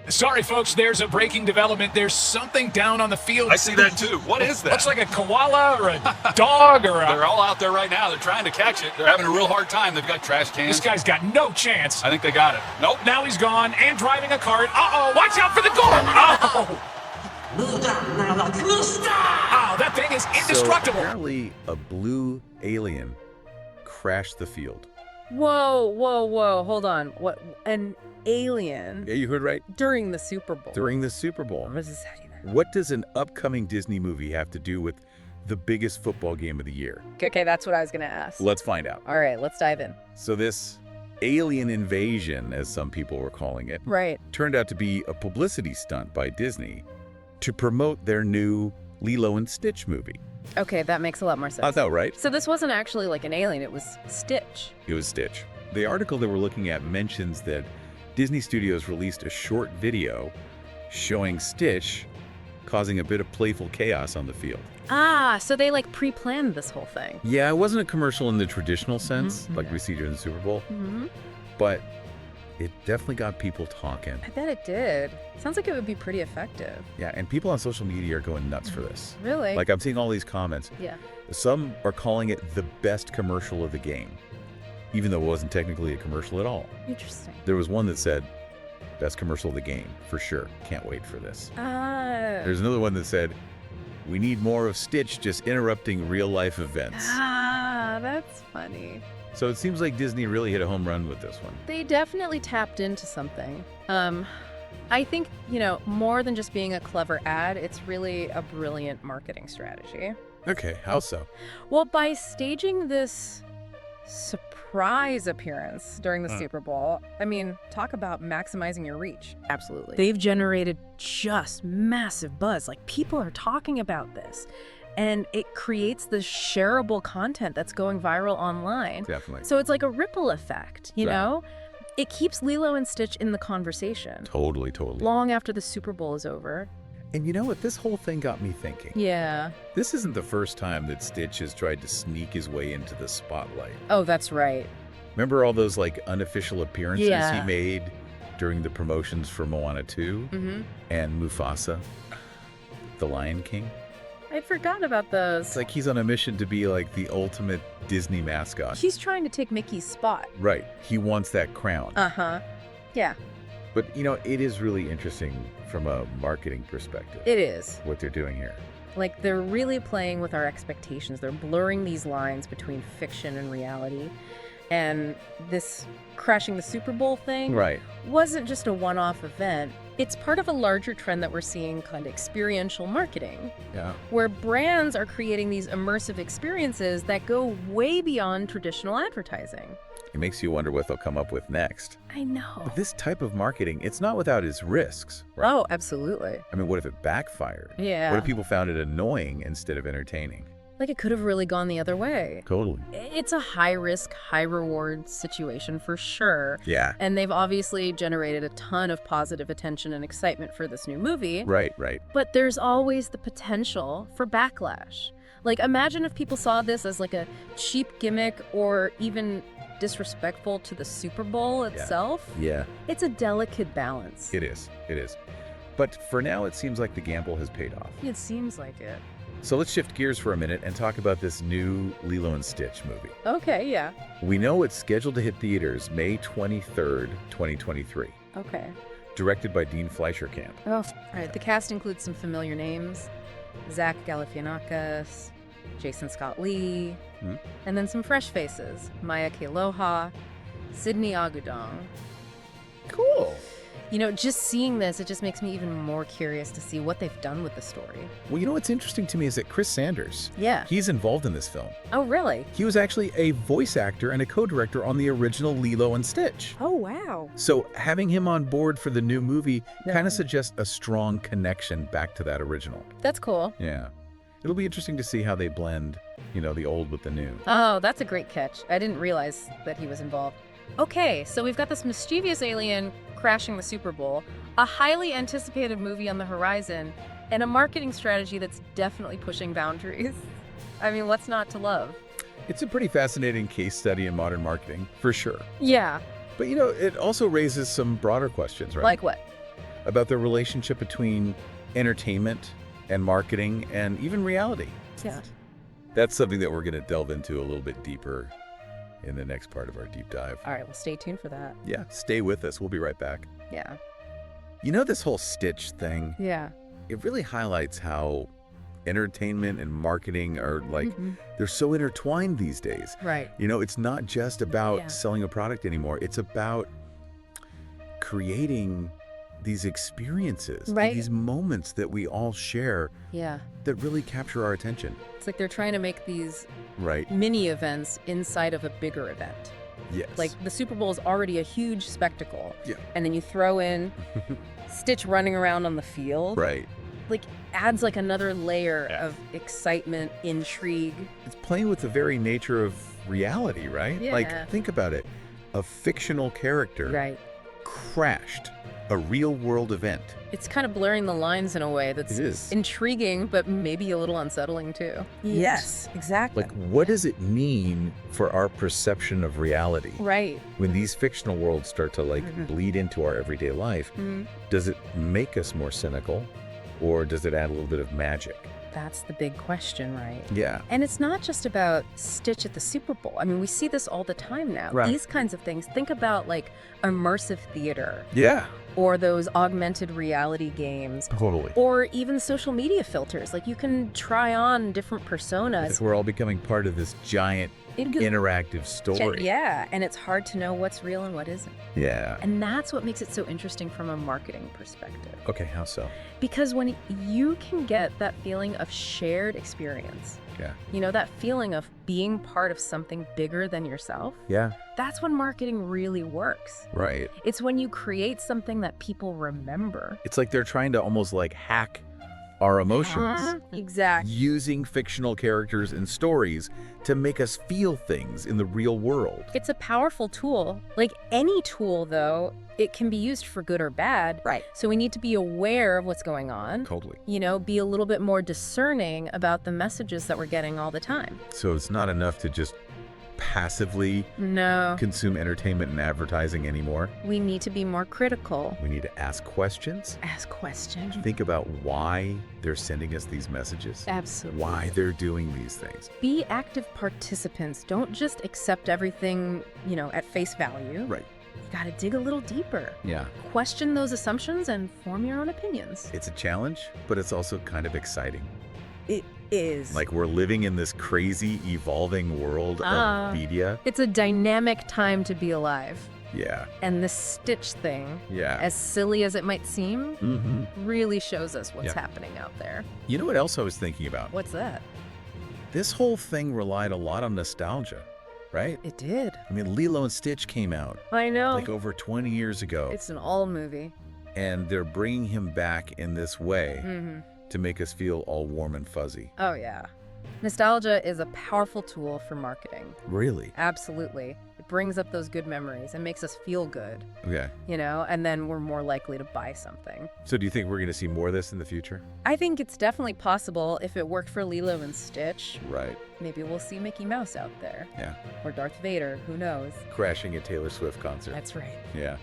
Sorry, folks, there's a breaking development. There's something down on the field. I see that too. What is that? Looks like a koala or a dog or a... They're all out there right now. They're trying to catch it. They're having a real hard time. They've got trash cans. This guy's got no chance. I think they got it. Nope. Now he's gone and driving a cart. Uh-oh, watch out for the goal. Oh, oh, that thing is indestructible. So apparently a blue alien crashed the field. Whoa, hold on. What, an alien? Yeah, you heard right. During the Super Bowl. During the Super Bowl. What does that mean? What does an upcoming Disney movie have to do with the biggest football game of the year? Okay, that's what I was going to ask. Let's find out. All right, let's dive in. So this alien invasion, as some people were calling it, Right. turned out to be a publicity stunt by Disney to promote their new Lilo and Stitch movie. Okay, that makes a lot more sense. I know, right? So this wasn't actually like an alien, it was Stitch. It was Stitch. The article that we're looking at mentions that Disney Studios released a short video showing Stitch causing a bit of playful chaos on the field. Ah, so they like pre-planned this whole thing. Yeah, it wasn't a commercial in the traditional sense, like yeah. we see during the Super Bowl, Mm-hmm. but it definitely got people talking. I bet it did. Sounds like it would be pretty effective. Yeah, and people on social media are going nuts for this. Really? Like, I'm seeing all these comments. Yeah. Some are calling it the best commercial of the game, even though it wasn't technically a commercial at all. Interesting. There was one that said, best commercial of the game, for sure. Can't wait for this. There's another one that said, we need more of Stitch just interrupting real-life events. That's funny. So it seems like Disney really hit a home run with this one. They definitely tapped into something. I think, more than just being a clever ad, it's really a brilliant marketing strategy. Okay, how so? Well, by staging this surprise appearance during the Super Bowl, I mean, talk about maximizing your reach. Absolutely. They've generated just massive buzz. Like, people are talking about this. And it creates this shareable content that's going viral online. Definitely. So it's like a ripple effect, you know? It keeps Lilo and Stitch in the conversation. Totally. Long after the Super Bowl is over. And you know what? This whole thing got me thinking. Yeah. This isn't the first time that Stitch has tried to sneak his way into the spotlight. Oh, that's right. Remember all those, like, unofficial appearances Yeah. he made during the promotions for Moana 2 Mm-hmm. and Mufasa, the Lion King? I'd forgotten about those. It's like he's on a mission to be, like, the ultimate Disney mascot. He's trying to take Mickey's spot. Right. He wants that crown. Uh-huh. Yeah, But, it is really interesting from a marketing perspective. it is. What they're doing here. Like, they're really playing with our expectations. They're blurring these lines between fiction and reality. And this crashing the Super Bowl thing Right. wasn't just a one-off event. It's part of a larger trend that we're seeing, kind of experiential marketing, Yeah. where brands are creating these immersive experiences that go way beyond traditional advertising. It makes you wonder what they'll come up with next. I know. But this type of marketing, it's not without its risks, right? Oh, absolutely. I mean, what if it backfired? Yeah. What if people found it annoying instead of entertaining? Like, it could have really gone the other way. Totally. It's a high-risk, high-reward situation for sure. Yeah. And they've obviously generated a ton of positive attention and excitement for this new movie. Right. But there's always the potential for backlash. Like, imagine if people saw this as like a cheap gimmick or even disrespectful to the Super Bowl itself. Yeah. It's a delicate balance. It is. But for now, it seems like the gamble has paid off. It seems like it. So let's shift gears for a minute and talk about this new Lilo and Stitch movie. Okay, yeah. We know it's scheduled to hit theaters May 23rd, 2023. Okay. Directed by Dean Fleischer Camp. Oh, all right. The cast includes some familiar names. Zach Galifianakis, Jason Scott Lee, and then some fresh faces. Maia Kealoha, Sydney Agudong. Cool. Just seeing this, it just makes me even more curious to see what they've done with the story. Well, what's interesting to me is that Chris Sanders, Yeah. he's involved in this film. Oh, really? He was actually a voice actor and a co-director on the original Lilo and Stitch. Oh, wow. So having him on board for the new movie kind Yeah. of suggests a strong connection back to that original. That's cool. Yeah. It'll be interesting to see how they blend, the old with the new. Oh, that's a great catch. I didn't realize that he was involved. Okay, so we've got this mischievous alien crashing the Super Bowl, a highly anticipated movie on the horizon, and a marketing strategy that's definitely pushing boundaries. I mean, what's not to love? It's a pretty fascinating case study in modern marketing, for sure. Yeah. But, it also raises some broader questions, right? Like what? about the relationship between entertainment and marketing and even reality. Yeah. That's something that we're going to delve into a little bit deeper in the next part of our deep dive. All right, well, stay tuned for that. Yeah, stay with us. We'll be right back. Yeah. You know, this whole Stitch thing, Yeah. it really highlights how entertainment and marketing are like, they're so intertwined these days. Right. You know, it's not just about selling a product anymore. It's about creating these experiences, these moments that we all share that really capture our attention. It's like they're trying to make these Right. mini events inside of a bigger event. Yes. Like the Super Bowl is already a huge spectacle. Yeah. And then you throw in Stitch running around on the field. Right. Like adds like another layer of excitement, intrigue. It's playing with the very nature of reality, right? Yeah. Like, think about it. A fictional character crashed a real-world event. It's kind of blurring the lines in a way that's It is. intriguing, but maybe a little unsettling too. Yes, exactly. Like, what does it mean for our perception of reality? Right. When these fictional worlds start to, like, bleed into our everyday life, does it make us more cynical, or does it add a little bit of magic? That's the big question, right? Yeah. And it's not just about Stitch at the Super Bowl. I mean, we see this all the time now. Right. These kinds of things. Think about like immersive theater Yeah. or those augmented reality games. Totally. Or even social media filters. Like you can try on different personas. We're all becoming part of this giant interactive story. Yeah, and it's hard to know what's real and what isn't. Yeah. And that's what makes it so interesting from a marketing perspective. Okay, how so? Because when you can get that feeling of shared experience, you know, that feeling of being part of something bigger than yourself, that's when marketing really works. Right. It's when you create something that people remember. It's like they're trying to almost like hack our emotions. Exactly. Using fictional characters and stories to make us feel things in the real world. It's a powerful tool. Like any tool, though, it can be used for good or bad. Right. So we need to be aware of what's going on. Totally. You know, be a little bit more discerning about the messages that we're getting all the time. So it's not enough to just passively consume entertainment and advertising anymore. We need to be more critical. We need to ask questions. Ask questions. Think about why they're sending us these messages. Absolutely. Why they're doing these things. Be active participants. Don't just accept everything, you know, at face value. Right. You gotta dig a little deeper. Yeah. Question those assumptions and form your own opinions. It's a challenge, but it's also kind of exciting. It is. Like we're living in this crazy, evolving world of media. It's a dynamic time to be alive. Yeah. And this Stitch thing, Yeah. as silly as it might seem, really shows us what's happening out there. You know what else I was thinking about? What's that? This whole thing relied a lot on nostalgia, right? It did. I mean, Lilo and Stitch came out I know. like over 20 years ago. It's an all movie. And they're bringing him back in this way to make us feel all warm and fuzzy. Oh, yeah. Nostalgia is a powerful tool for marketing. Really? Absolutely. It brings up those good memories and makes us feel good, Okay. you know, and then we're more likely to buy something. So do you think we're going to see more of this in the future? I think it's definitely possible if it worked for Lilo and Stitch. Right. Maybe we'll see Mickey Mouse out there. Yeah. Or Darth Vader, who knows? Crashing a Taylor Swift concert. That's right. Yeah.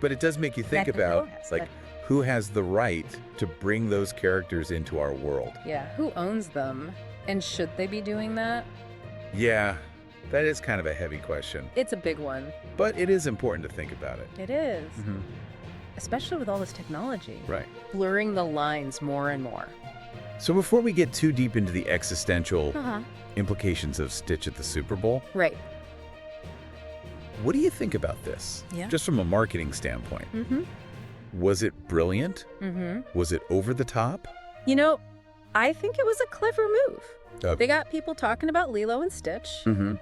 But it does make you think That- about, yes, like, that- who has the right to bring those characters into our world? Yeah, who owns them? And should they be doing that? Yeah, that is kind of a heavy question. It's a big one. But it is important to think about it. It is. Especially with all this technology. Right. Blurring the lines more and more. So before we get too deep into the existential implications of Stitch at the Super Bowl, Right. what do you think about this? Yeah. Just from a marketing standpoint. Was it brilliant? Was it over the top? You know, I think it was a clever move. They got people talking about Lilo and Stitch.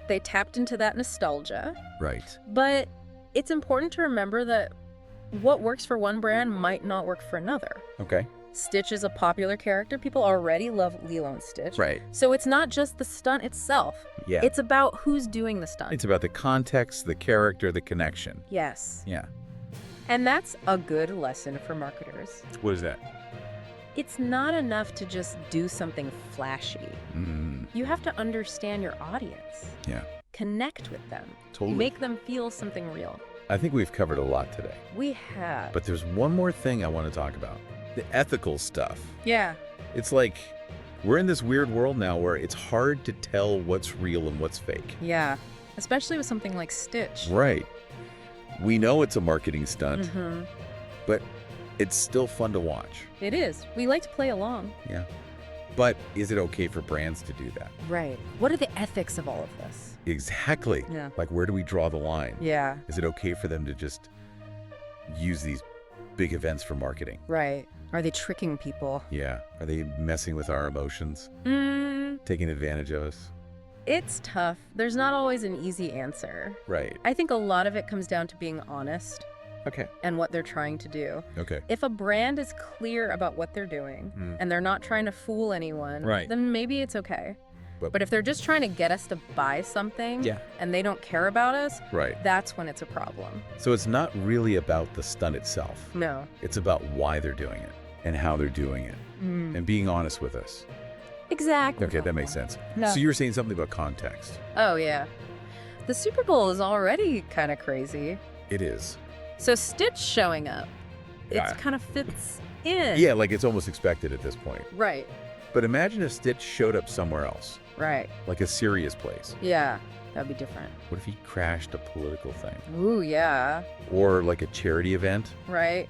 They tapped into that nostalgia. Right. But it's important to remember that what works for one brand might not work for another. Okay. Stitch is a popular character. People already love Lilo and Stitch. Right. So it's not just the stunt itself. Yeah. It's about who's doing the stunt. It's about the context, the character, the connection. Yes. Yeah. And that's a good lesson for marketers. What is that? It's not enough to just do something flashy. You have to understand your audience. Yeah. Connect with them. Totally. Make them feel something real. I think we've covered a lot today. We have. But there's one more thing I want to talk about. The ethical stuff. Yeah. It's like we're in this weird world now where it's hard to tell what's real and what's fake. Yeah. Especially with something like Stitch. Right. We know it's a marketing stunt, Mm-hmm. but it's still fun to watch. It is. We like to play along. Yeah. But is it okay for brands to do that? Right. What are the ethics of all of this? Exactly. Yeah. Like, where do we draw the line? Yeah. Is it okay for them to just use these big events for marketing? Right. Are they tricking people? Yeah. Are they messing with our emotions? Taking advantage of us? It's tough. There's not always an easy answer. Right. I think a lot of it comes down to being honest Okay. and what they're trying to do. Okay. If a brand is clear about what they're doing and they're not trying to fool anyone, Right. then maybe it's okay. But- But if they're just trying to get us to buy something Yeah. and they don't care about us, Right. that's when it's a problem. So it's not really about the stunt itself. No. It's about why they're doing it and how they're doing it and being honest with us. Exactly. Okay, that makes sense. No. So you were saying something about context. Oh, yeah. The Super Bowl is already kind of crazy. It is. So Stitch showing up, Yeah. it kind of fits in. Yeah, like it's almost expected at this point. Right. But imagine if Stitch showed up somewhere else, Right. like a serious place. Yeah. That'd be different. What if he crashed a political thing? Ooh, yeah. Or like a charity event? Right.